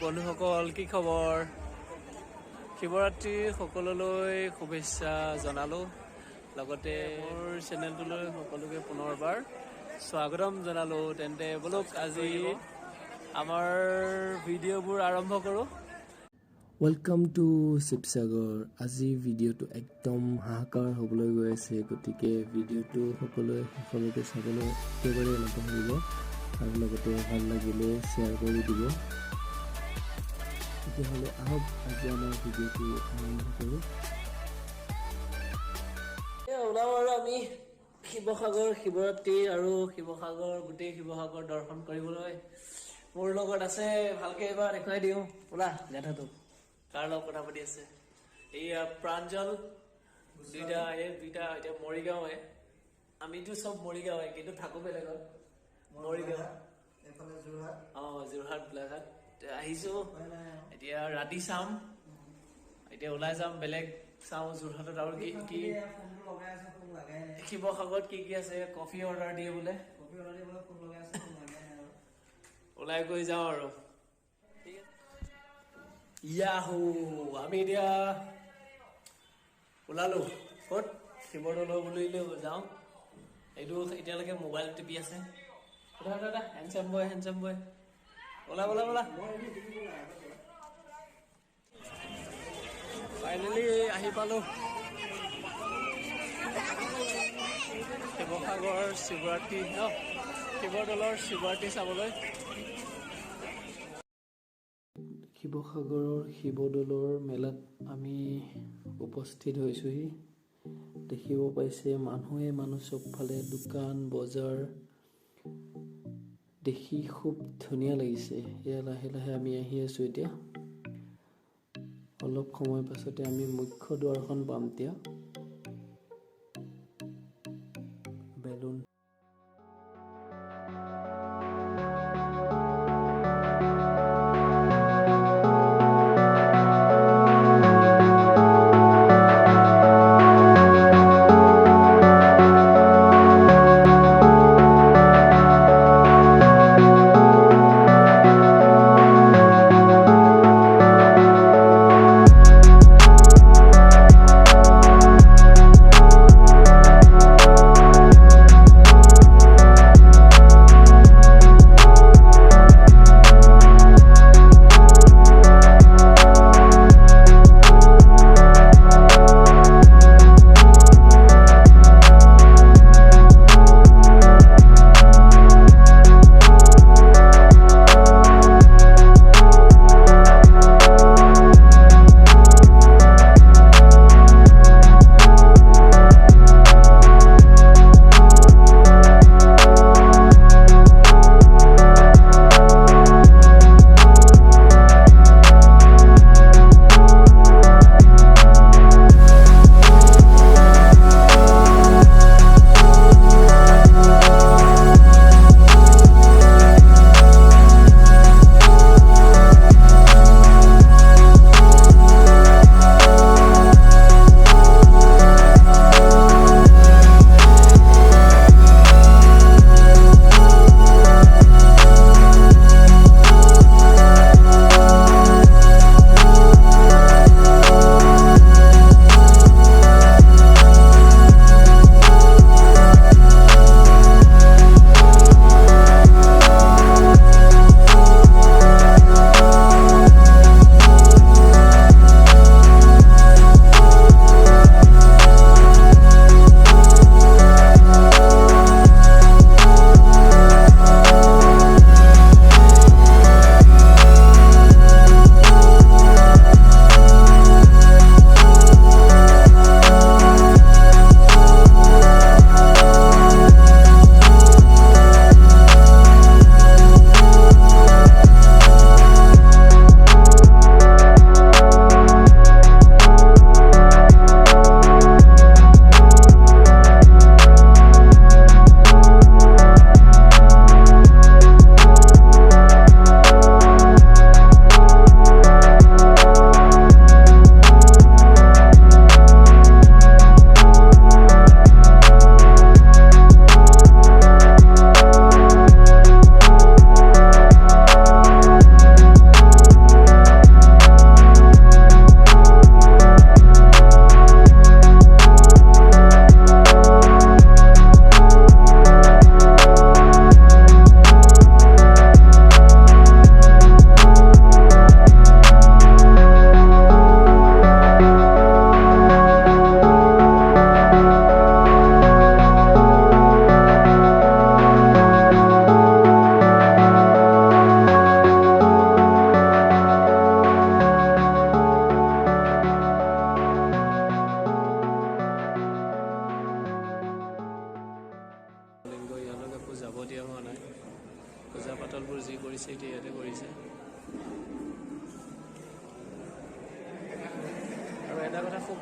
বন্ধুসকল কি খবৰ শিৱৰাত্ৰিৰ সকলোলৈ শুভেচ্ছা জনালো লগতে মোৰ চেনেলটোলৈ সকলোকে পুনৰবাৰ স্বাগতম জনালো তেন্তে বলক আজি আমাৰ ভিডিঅ'বোৰ আৰম্ভ কৰো ওয়েলকাম টু শিৱসাগৰ আজি ভিডিঅ'টো একদম হাহাকাৰ হ'বলৈ গৈ আছে গতিকে ভিডিঅ'টো সকলোৱে শেষলৈকে চাবলৈ একেবাৰে নাপাহৰিব আৰু লগতে ভাল লাগিলে শ্বেয়াৰ কৰি দিব তেতিয়াহ'লে আহক আজি আমাৰ ভিডিঅ'টো আৰম্ভ কৰোঁ ওলাও আৰু আমি শিৱসাগৰ শিৱৰাত্ৰি আৰু শিৱসাগৰ গোটেই শিৱসাগৰ দৰ্শন কৰিবলৈ মোৰ লগত আছে ভালকে এবাৰ দেখুৱাই দিওঁ ওলা লেঠাটো কাৰ লগত কথা পাতি আছে এইয়া প্ৰাঞ্জল দুইটা এতিয়া মৰিগাঁৱে আমিতো চব মৰিগাঁৱে কিন্তু থাকো বেলেগত মৰিগাঁও যোৰহাট গোলাঘাট আহিছো এতিয়া ৰাতি চাম এতিয়া ওলাই যাম বেলেগ চাওঁ যোৰহাটত আৰু কি শিৱসাগৰত কি আছে কফি অৰ্ডাৰ দিয়ে বোলে ওলাই গৈ যাওঁ আৰু ইয়াহু আমি এতিয়া ওলালো ক'ত শিৱদৌল বুলিলৈ যাওঁ এইটো এতিয়ালৈকে মোবাইল টিপি আছে হেণ্ডচাম বয় ওলা ফাইনেলি আহি পালো শিৱসাগৰ শিৱৰাত্ৰি শিৱদৌলৰ শিৱৰাত্ৰি চাবলৈ শিৱসাগৰৰ শিৱদৌলৰ মেলাত আমি উপস্থিত হৈছোহি দেখিব পাইছে মানুহ চবফালে দোকান বজাৰ দেখি খুব ধুনীয়া লাগিছে এয়া লাহে লাহে আমি আহি আছো এতিয়া অলপ সময় পাছতে আমি মুখ্য দুৱাৰখন পাম এতিয়া বেলুন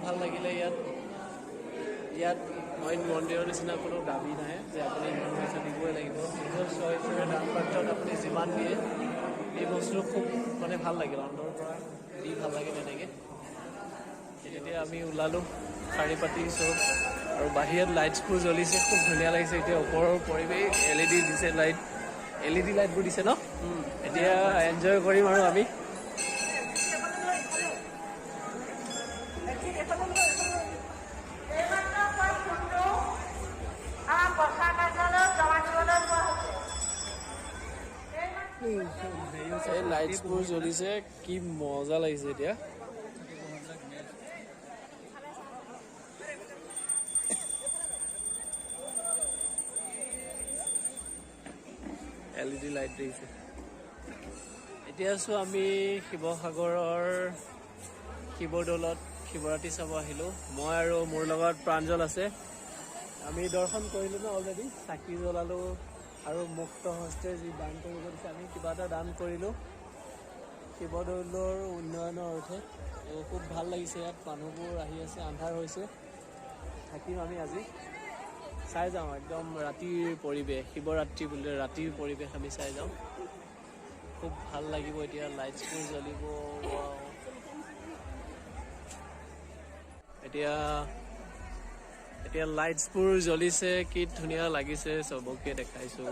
ভাল লাগিলে ইয়াত ইয়াত অইন মন্দিৰৰ নিচিনা কোনো দাবী নাই যে আপুনি ইমান পইচা দিবই লাগিব নিজৰ চইচৰে দাম পাত্ৰত আপুনি যিমান দিয়ে এই বস্তুটো খুব মানে ভাল লাগিল অন্তৰৰ পৰা দি ভাল লাগিল এনেকৈ তেতিয়া আমি ওলালোঁ শাৰী পাতি চব আৰু বাহিৰত লাইটছবোৰ জ্বলিছে খুব ধুনীয়া লাগিছে এতিয়া ওপৰৰ পৰিৱেশ LED দিছে লাইট LED লাইটবোৰ দিছে ন এতিয়া এনজয় কৰিম আৰু আমি এই লাইটছবোৰ জ্বলিছে কি মজা লাগিছে এতিয়া LED লাইট দিছে এতিয়া আছো আমি শিৱসাগৰৰ শিৱদৌলত শিৱৰাত্ৰি চাব আহিলোঁ মই আৰু মোৰ লগত প্ৰাঞ্জল আছে আমি দৰ্শন কৰিলোঁ ন অলৰেডি চাকি জ্বলালোঁ আৰু মুক্ত হস্তে যি দান কৰিব দিছে আমি কিবা এটা দান কৰিলোঁ শিৱদৌলৰ উন্নয়নৰ অৰ্থে খুব ভাল লাগিছে ইয়াত মানুহবোৰ আহি আছে আন্ধাৰ হৈছে থাকিম আমি আজি চাই যাওঁ একদম ৰাতিৰ পৰিৱেশ শিৱৰাত্ৰি বুলি ৰাতিৰ পৰিৱেশ আমি চাই যাওঁ খুব ভাল লাগিব এতিয়া লাইটছবোৰ জ্বলিব এতিয়া লাইটছবোৰ জ্বলিছে কি ধুনীয়া লাগিছে চবকে দেখাইছোঁ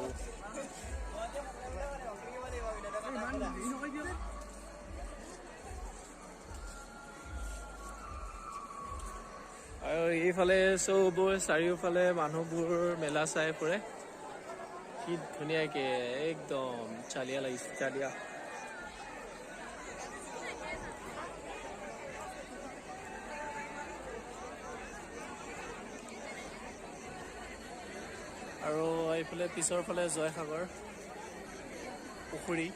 আৰু এইফালে চববোৰ চাৰিওফালে মানুহবোৰ মেলা চাই ফুৰে কি ধুনীয়াকে একদম চালিয়া লাগিছে চালিয়া আৰু এইফালে পিছৰ ফালে জয়সাগৰ পুখুৰী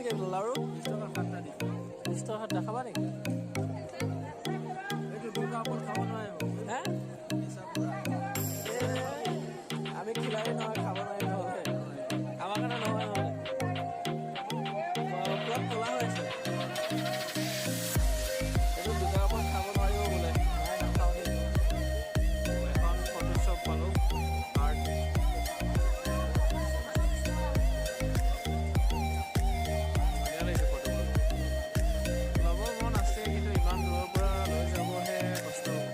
কিমানকৈ বোলো লাৰু 20 টকা দেখাবা নেকি হে আমি খিলাৰি নহয় খাব নোৱাৰিম নহ'লে আমাৰ কাৰণে নহয় নহ'লে পূৰা ক'লা হৈ আছে এইটো দুটাৰ ওপৰত খাব নোৱাৰিব বোলে নাই নাখাওঁ দেই এখন ফটোশ্বপ পালোঁ আৰ্ট ধুনীয়া লাগিছে ফটোবোৰ ল'ব মন আছে কিন্তু ইমান দূৰৰ পৰা লৈ যাবহে কষ্ট হ'ব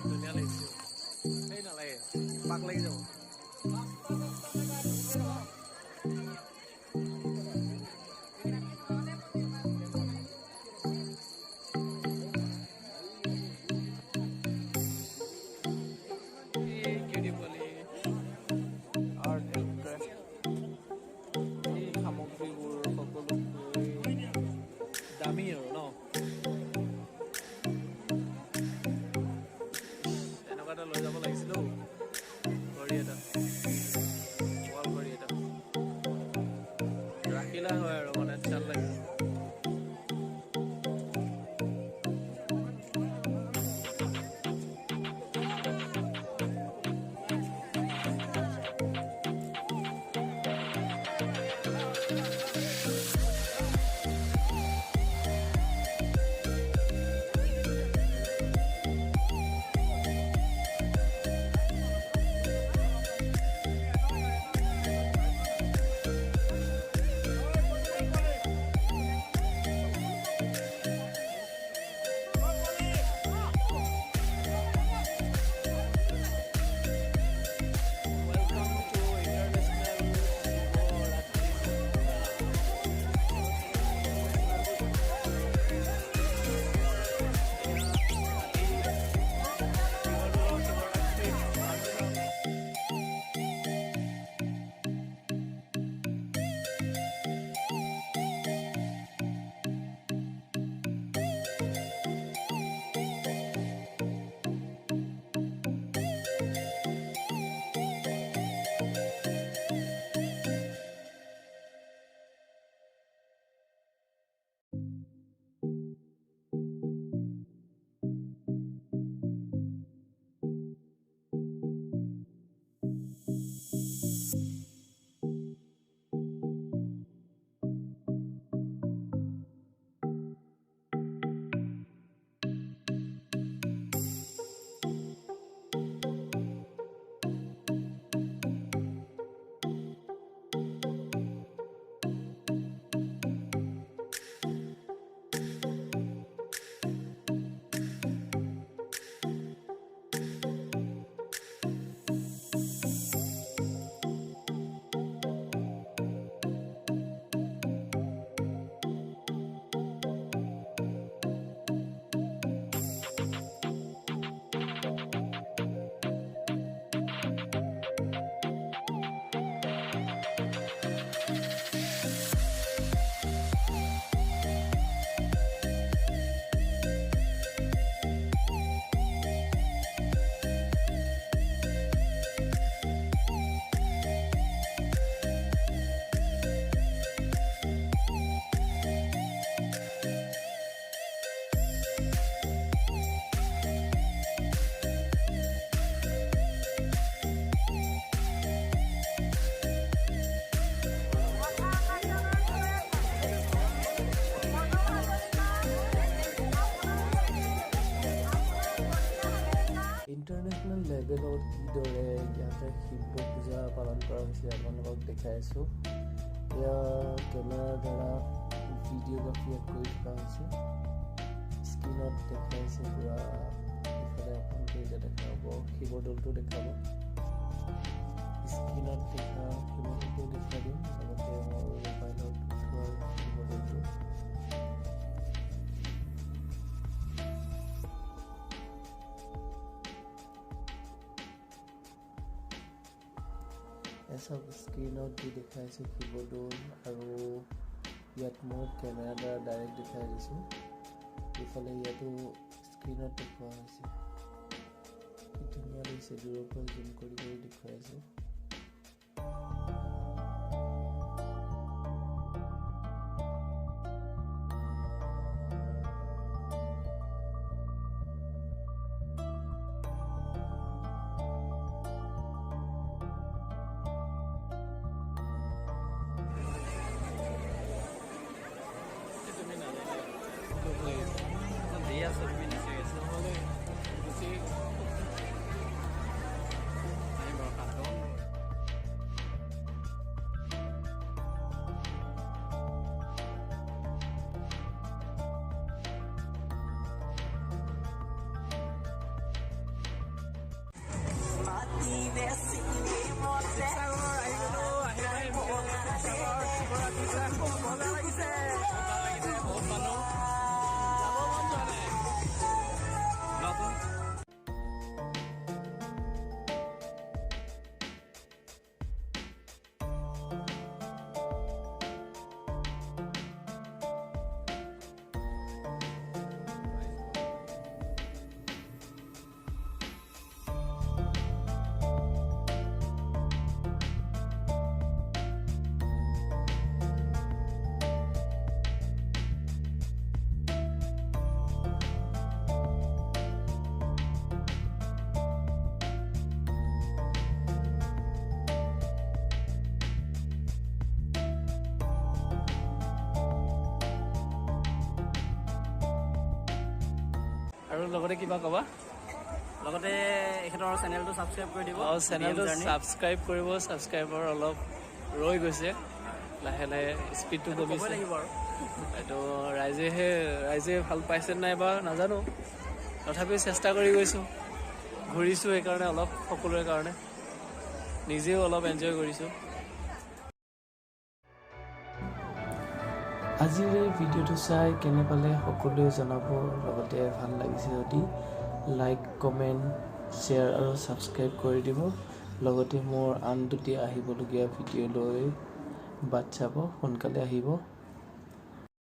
ধুনীয়া লাগিছে সেই নালাগে পাক লাগি যাব আৰ্ট এণ্ড ক্ৰাফ্ট এই সামগ্ৰীবোৰ সকলোতকৈ দামী আৰু ন এনেকুৱা এটা লৈ যাব লাগিছিল ঘড়ী এটা ৱাল ঘড়ী এটা ৰাখিলা হয় আৰু মানে চাল লাগে ইণ্টাৰনেশ্যনেল লেভেলত কিদৰে ইয়াতে শিৱ পূজা পালন কৰা হৈছে আপোনালোকক দেখাই আছোঁ এয়া কেমেৰাৰ দ্বাৰা ভিডিঅ'গ্ৰাফী ইয়াত কৰি থকা হৈছে স্ক্ৰীনত দেখাইছে পূৰা ইফালে আপোনালোকে এতিয়া দেখা হ'ব শিৱদৌলটো দেখাব স্ক্ৰীনত দেখা শিৱদৌলটো দেখাই দিম লগতে মোৰ মোবাইলত উঠোৱা শিৱদৌলটো এসব স্ক্ৰীনত দি দেখাইছোঁ কীবৰ্ডৰ, আৰু ইয়াত মই কেমেৰাৰ দ্বাৰা ডাইৰেক্ট দেখাই দিছোঁ। ইফালে ইয়াতো স্ক্ৰীনত দেখুওৱা হৈছে। কি ধুনীয়া লাগিছে, দূৰৰ পৰা জুম কৰি কৰি দেখুৱাইছোঁ। আৰু লগতে কিবা ক'বা? লগতে এখেতৰ চেনেলটো ছাবস্ক্ৰাইব কৰি দিব। চেনেলটো ছাবস্ক্ৰাইব কৰিব। ছাবস্ক্ৰাইবাৰ অলপ ৰৈ গৈছে, লাহে লাহে স্পীডটো কমিছে লাগিব আৰু এইটো ৰাইজে ভাল পাইছে নাই বা নাজানো, তথাপিও চেষ্টা কৰি গৈছোঁ, ঘূৰিছোঁ সেইকাৰণে অলপ সকলোৰে কাৰণে, নিজেও অলপ এনজয় কৰিছোঁ। আজিৰ এই ভিডিঅ'টো চাই কেনে পালে সকলোৱে জনাব। লগতে ভাল লাগিছে যদি লাইক, কমেণ্ট, শ্বেয়াৰ আৰু ছাবস্ক্ৰাইব কৰি দিব। লগতে মোৰ আন দুটি আহিবলগীয়া ভিডিঅ'লৈ বাট চাব, সোনকালে আহিব।